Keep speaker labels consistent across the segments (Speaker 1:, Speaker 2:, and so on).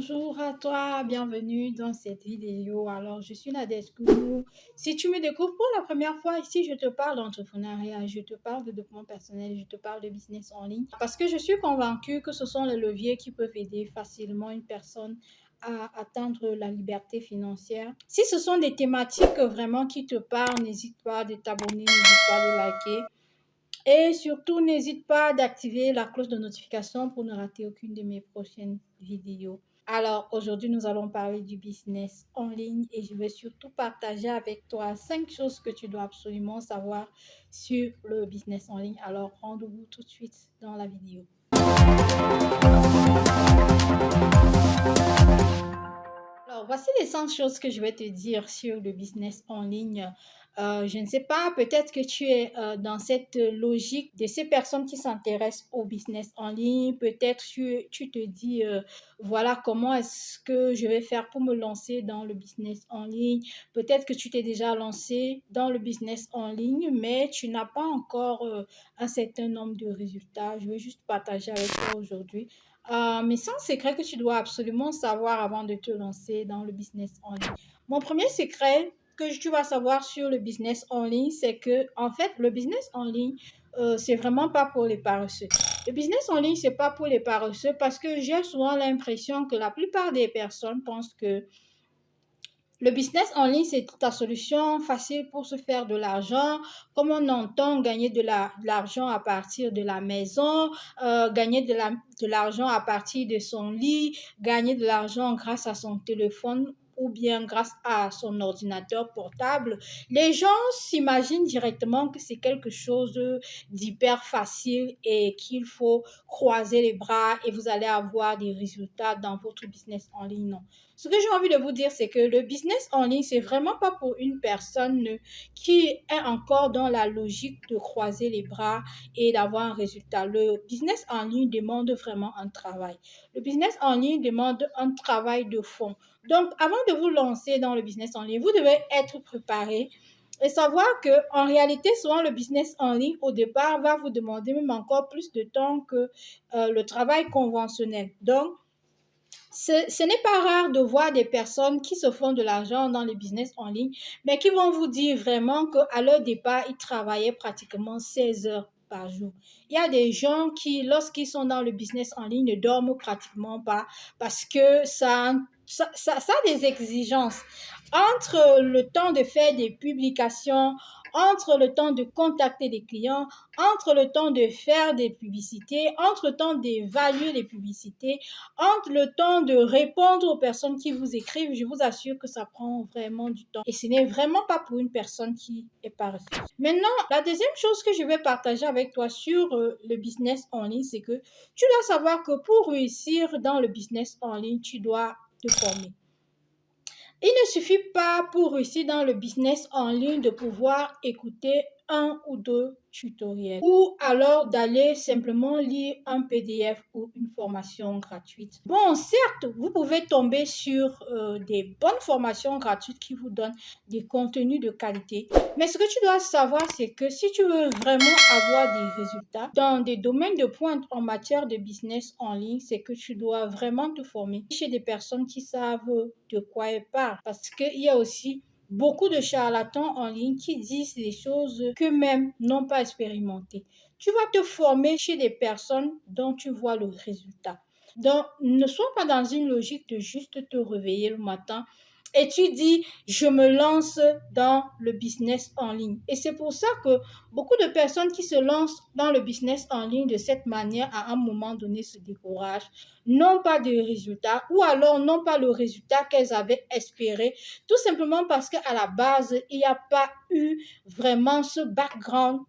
Speaker 1: Bonjour à toi, bienvenue dans cette vidéo. Alors, je suis Nadège Kourou. Si tu me découvres pour la première fois ici, je te parle d'entrepreneuriat, je te parle de développement personnel, je te parle de business en ligne parce que je suis convaincue que ce sont les leviers qui peuvent aider facilement une personne à atteindre la liberté financière. Si ce sont des thématiques vraiment qui te parlent, n'hésite pas de t'abonner, n'hésite pas de liker. Et surtout, n'hésite pas d'activer la cloche de notification pour ne rater aucune de mes prochaines vidéos. Alors, aujourd'hui, nous allons parler du business en ligne et je vais surtout partager avec toi 5 choses que tu dois absolument savoir sur le business en ligne. Alors, rendez-vous tout de suite dans la vidéo. Alors, voici les 100 choses que je vais te dire sur le business en ligne. Je ne sais pas, peut-être que tu es dans cette logique de ces personnes qui s'intéressent au business en ligne. Peut-être tu te dis, voilà, comment est-ce que je vais faire pour me lancer dans le business en ligne. Peut-être que tu t'es déjà lancé dans le business en ligne, mais tu n'as pas encore un certain nombre de résultats. Je vais juste partager avec toi aujourd'hui mais c'est un secret que tu dois absolument savoir avant de te lancer dans le business en ligne. Mon premier secret que tu vas savoir sur le business en ligne, c'est que, en fait, le business en ligne, c'est vraiment pas pour les paresseux. Le business en ligne, c'est pas pour les paresseux parce que j'ai souvent l'impression que la plupart des personnes pensent que le business en ligne, c'est ta solution facile pour se faire de l'argent. Comme on entend, gagner de l'argent à partir de la maison, gagner de l'argent à partir de son lit, gagner de l'argent grâce à son téléphone ou bien grâce à son ordinateur portable. Les gens s'imaginent directement que c'est quelque chose d'hyper facile et qu'il faut croiser les bras et vous allez avoir des résultats dans votre business en ligne. Non. Ce que j'ai envie de vous dire, c'est que le business en ligne, c'est vraiment pas pour une personne qui est encore dans la logique de croiser les bras et d'avoir un résultat. Le business en ligne demande vraiment un travail. Le business en ligne demande un travail de fond. Donc, avant de vous lancer dans le business en ligne, vous devez être préparé et savoir que en réalité, souvent le business en ligne au départ va vous demander même encore plus de temps que le travail conventionnel. Donc, ce n'est pas rare de voir des personnes qui se font de l'argent dans les business en ligne, mais qui vont vous dire vraiment qu'à leur départ, ils travaillaient pratiquement 16 heures par jour. Il y a des gens qui, lorsqu'ils sont dans le business en ligne, ne dorment pratiquement pas parce que ça a des exigences. Entre le temps de faire des publications, entre le temps de contacter des clients, entre le temps de faire des publicités, entre le temps d'évaluer les publicités, entre le temps de répondre aux personnes qui vous écrivent, je vous assure que ça prend vraiment du temps. Et ce n'est vraiment pas pour une personne qui est paresseuse. Maintenant, la deuxième chose que je vais partager avec toi sur le business en ligne, c'est que tu dois savoir que pour réussir dans le business en ligne, tu dois te former. Il ne suffit pas pour réussir dans le business en ligne de pouvoir écouter un ou deux tutoriels ou alors d'aller simplement lire un PDF ou une formation gratuite. Bon, certes, vous pouvez tomber sur des bonnes formations gratuites qui vous donnent des contenus de qualité, mais ce que tu dois savoir, c'est que si tu veux vraiment avoir des résultats dans des domaines de pointe en matière de business en ligne, c'est que tu dois vraiment te former chez des personnes qui savent de quoi elles parlent. Parce qu'il y a aussi beaucoup de charlatans en ligne qui disent des choses qu'eux-mêmes n'ont pas expérimentées. Tu vas te former chez des personnes dont tu vois le résultat. Donc, ne sois pas dans une logique de juste te réveiller le matin et tu dis, je me lance dans le business en ligne. Et c'est pour ça que beaucoup de personnes qui se lancent dans le business en ligne de cette manière, à un moment donné, se découragent, n'ont pas de résultats ou alors n'ont pas le résultat qu'elles avaient espéré, tout simplement parce qu'à la base, il n'y a pas eu vraiment ce background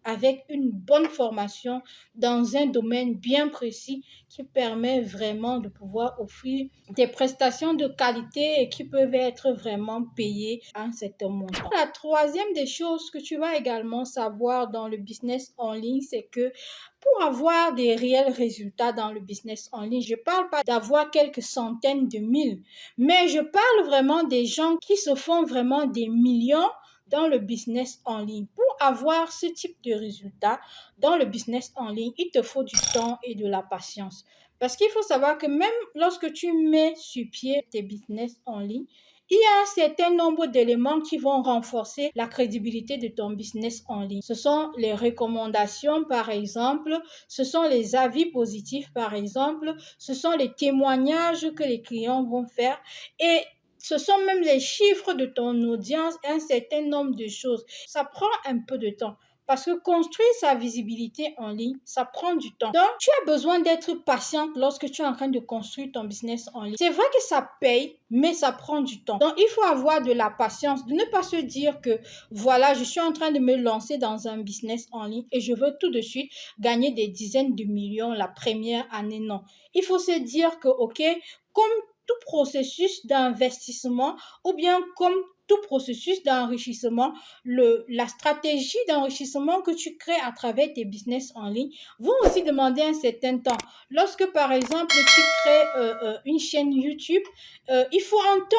Speaker 1: avec une bonne formation dans un domaine bien précis qui permet vraiment de pouvoir offrir des prestations de qualité et qui peuvent être vraiment payées à un certain montant. La troisième des choses que tu vas également savoir dans le business en ligne, c'est que pour avoir des réels résultats dans le business en ligne, je ne parle pas d'avoir quelques centaines de mille, mais je parle vraiment des gens qui se font vraiment des millions dans le business en ligne. Pour avoir ce type de résultats dans le business en ligne, il te faut du temps et de la patience. Parce qu'il faut savoir que même lorsque tu mets sur pied tes business en ligne, il y a un certain nombre d'éléments qui vont renforcer la crédibilité de ton business en ligne. Ce sont les recommandations, par exemple, ce sont les avis positifs, par exemple, ce sont les témoignages que les clients vont faire et ce sont même les chiffres de ton audience, un certain nombre de choses. Ça prend un peu de temps. Parce que construire sa visibilité en ligne, ça prend du temps. Donc, tu as besoin d'être patiente lorsque tu es en train de construire ton business en ligne. C'est vrai que ça paye, mais ça prend du temps. Donc, il faut avoir de la patience, de ne pas se dire que, voilà, je suis en train de me lancer dans un business en ligne et je veux tout de suite gagner des dizaines de millions la première année. Non. Il faut se dire que, OK, comme tout processus d'investissement ou bien comme tout processus d'enrichissement, la stratégie d'enrichissement que tu crées à travers tes business en ligne vont aussi demander un certain temps. Lorsque, par exemple, tu crées une chaîne YouTube, il faut un temps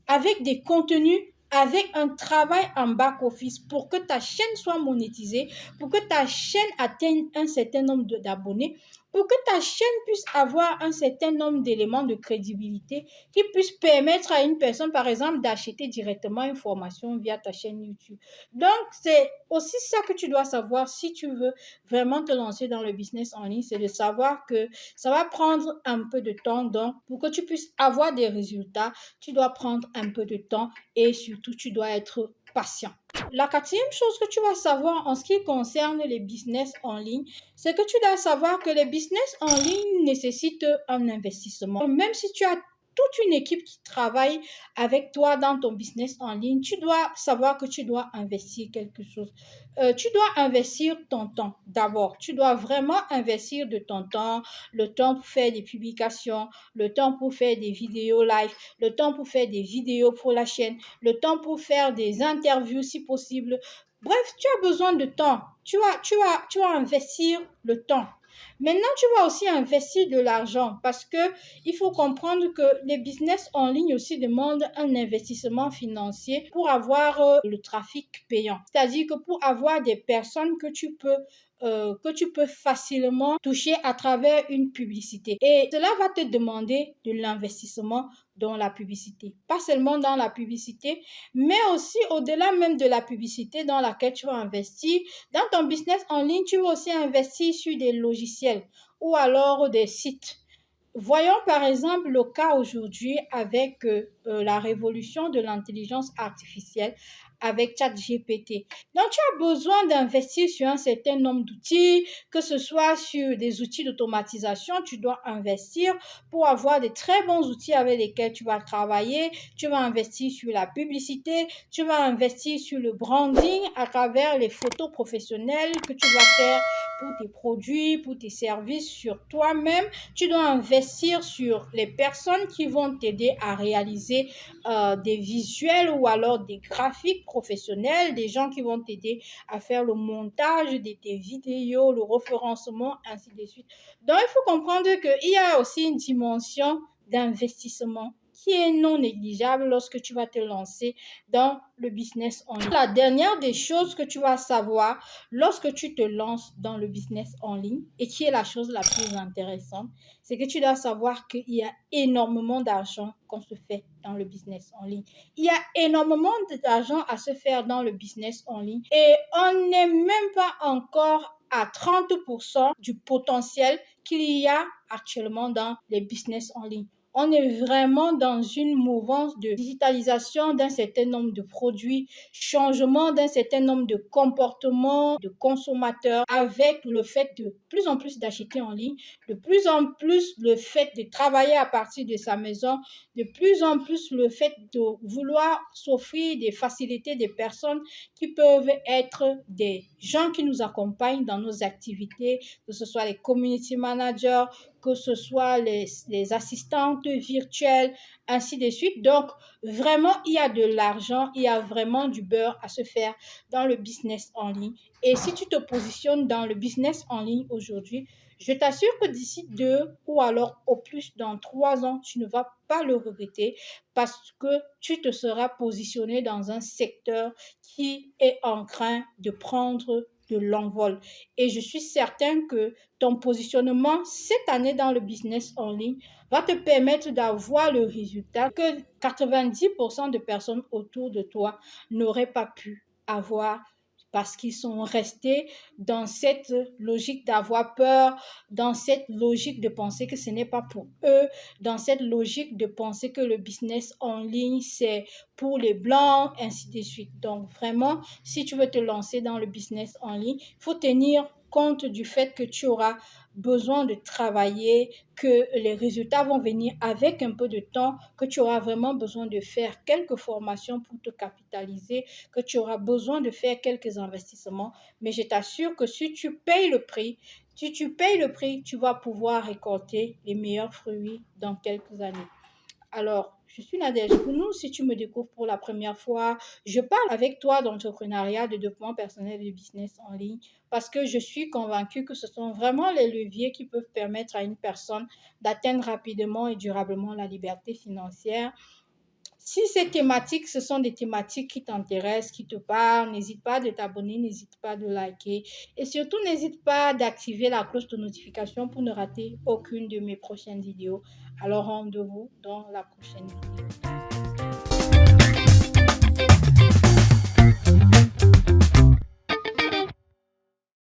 Speaker 1: avec des contenus, avec un travail en back-office pour que ta chaîne soit monétisée, pour que ta chaîne atteigne un certain nombre d'abonnés, pour que ta chaîne puisse avoir un certain nombre d'éléments de crédibilité qui puissent permettre à une personne, par exemple, d'acheter directement une formation via ta chaîne YouTube. Donc, c'est aussi ça que tu dois savoir si tu veux vraiment te lancer dans le business en ligne, c'est de savoir que ça va prendre un peu de temps. Donc, pour que tu puisses avoir des résultats, tu dois prendre un peu de temps et surtout, tu dois être patient. La quatrième chose que tu vas savoir en ce qui concerne les business en ligne, c'est que tu dois savoir que les business en ligne nécessitent un investissement. Même si tu as toute une équipe qui travaille avec toi dans ton business en ligne, tu dois savoir que tu dois investir quelque chose. Tu dois investir ton temps d'abord. Tu dois vraiment investir de ton temps, le temps pour faire des publications, le temps pour faire des vidéos live, le temps pour faire des vidéos pour la chaîne, le temps pour faire des interviews si possible. Bref, tu as besoin de temps. Tu vas investir le temps. Maintenant, tu vas aussi investir de l'argent parce que il faut comprendre que les business en ligne aussi demandent un investissement financier pour avoir le trafic payant. C'est-à-dire que pour avoir des personnes que tu peux facilement toucher à travers une publicité. Et cela va te demander de l'investissement dans la publicité. Pas seulement dans la publicité, mais aussi au-delà même de la publicité dans laquelle tu vas investir. Dans ton business en ligne, tu vas aussi investir sur des logiciels ou alors des sites. Voyons par exemple le cas aujourd'hui avec la révolution de l'intelligence artificielle avec ChatGPT. Donc, tu as besoin d'investir sur un certain nombre d'outils, que ce soit sur des outils d'automatisation, tu dois investir pour avoir de très bons outils avec lesquels tu vas travailler. Tu vas investir sur la publicité, tu vas investir sur le branding à travers les photos professionnelles que tu vas faire pour tes produits, pour tes services, sur toi-même. Tu dois investir sur les personnes qui vont t'aider à réaliser des visuels ou alors des graphiques professionnels, des gens qui vont t'aider à faire le montage de tes vidéos, le référencement, ainsi de suite. Donc, il faut comprendre qu'il y a aussi une dimension d'investissement qui est non négligeable lorsque tu vas te lancer dans le business en ligne. La dernière des choses que tu vas savoir lorsque tu te lances dans le business en ligne et qui est la chose la plus intéressante, c'est que tu dois savoir qu'il y a énormément d'argent qu'on se fait dans le business en ligne. Il y a énormément d'argent à se faire dans le business en ligne et on n'est même pas encore à 30% du potentiel qu'il y a actuellement dans les business en ligne. On est vraiment dans une mouvance de digitalisation d'un certain nombre de produits, changement d'un certain nombre de comportements de consommateurs avec le fait de plus en plus d'acheter en ligne, de plus en plus le fait de travailler à partir de sa maison, de plus en plus le fait de vouloir s'offrir des facilités des personnes qui peuvent être des gens qui nous accompagnent dans nos activités, que ce soit les community managers, que ce soit les assistantes virtuelles, ainsi de suite. Donc, vraiment, il y a de l'argent, il y a vraiment du beurre à se faire dans le business en ligne. Et si tu te positionnes dans le business en ligne aujourd'hui, je t'assure que d'ici 2 ou alors au plus dans 3 ans, tu ne vas pas le regretter parce que tu te seras positionné dans un secteur qui est en train de prendre de l'envol. Et je suis certaine que ton positionnement cette année dans le business en ligne va te permettre d'avoir le résultat que 90% de personnes autour de toi n'auraient pas pu avoir parce qu'ils sont restés dans cette logique d'avoir peur, dans cette logique de penser que ce n'est pas pour eux, dans cette logique de penser que le business en ligne, c'est pour les blancs, ainsi de suite. Donc, vraiment, si tu veux te lancer dans le business en ligne, il faut tenir compte du fait que tu auras besoin de travailler, que les résultats vont venir avec un peu de temps, que tu auras vraiment besoin de faire quelques formations pour te capitaliser, que tu auras besoin de faire quelques investissements. Mais je t'assure que si tu payes le prix, tu vas pouvoir récolter les meilleurs fruits dans quelques années. Alors, je suis Nadège Gounou. Si tu me découvres pour la première fois, je parle avec toi d'entrepreneuriat, de développement personnel et de business en ligne parce que je suis convaincue que ce sont vraiment les leviers qui peuvent permettre à une personne d'atteindre rapidement et durablement la liberté financière. Si ces thématiques, ce sont des thématiques qui t'intéressent, qui te parlent, n'hésite pas de t'abonner, n'hésite pas de liker et surtout n'hésite pas d'activer la cloche de notification pour ne rater aucune de mes prochaines vidéos. Alors rendez-vous dans la prochaine vidéo.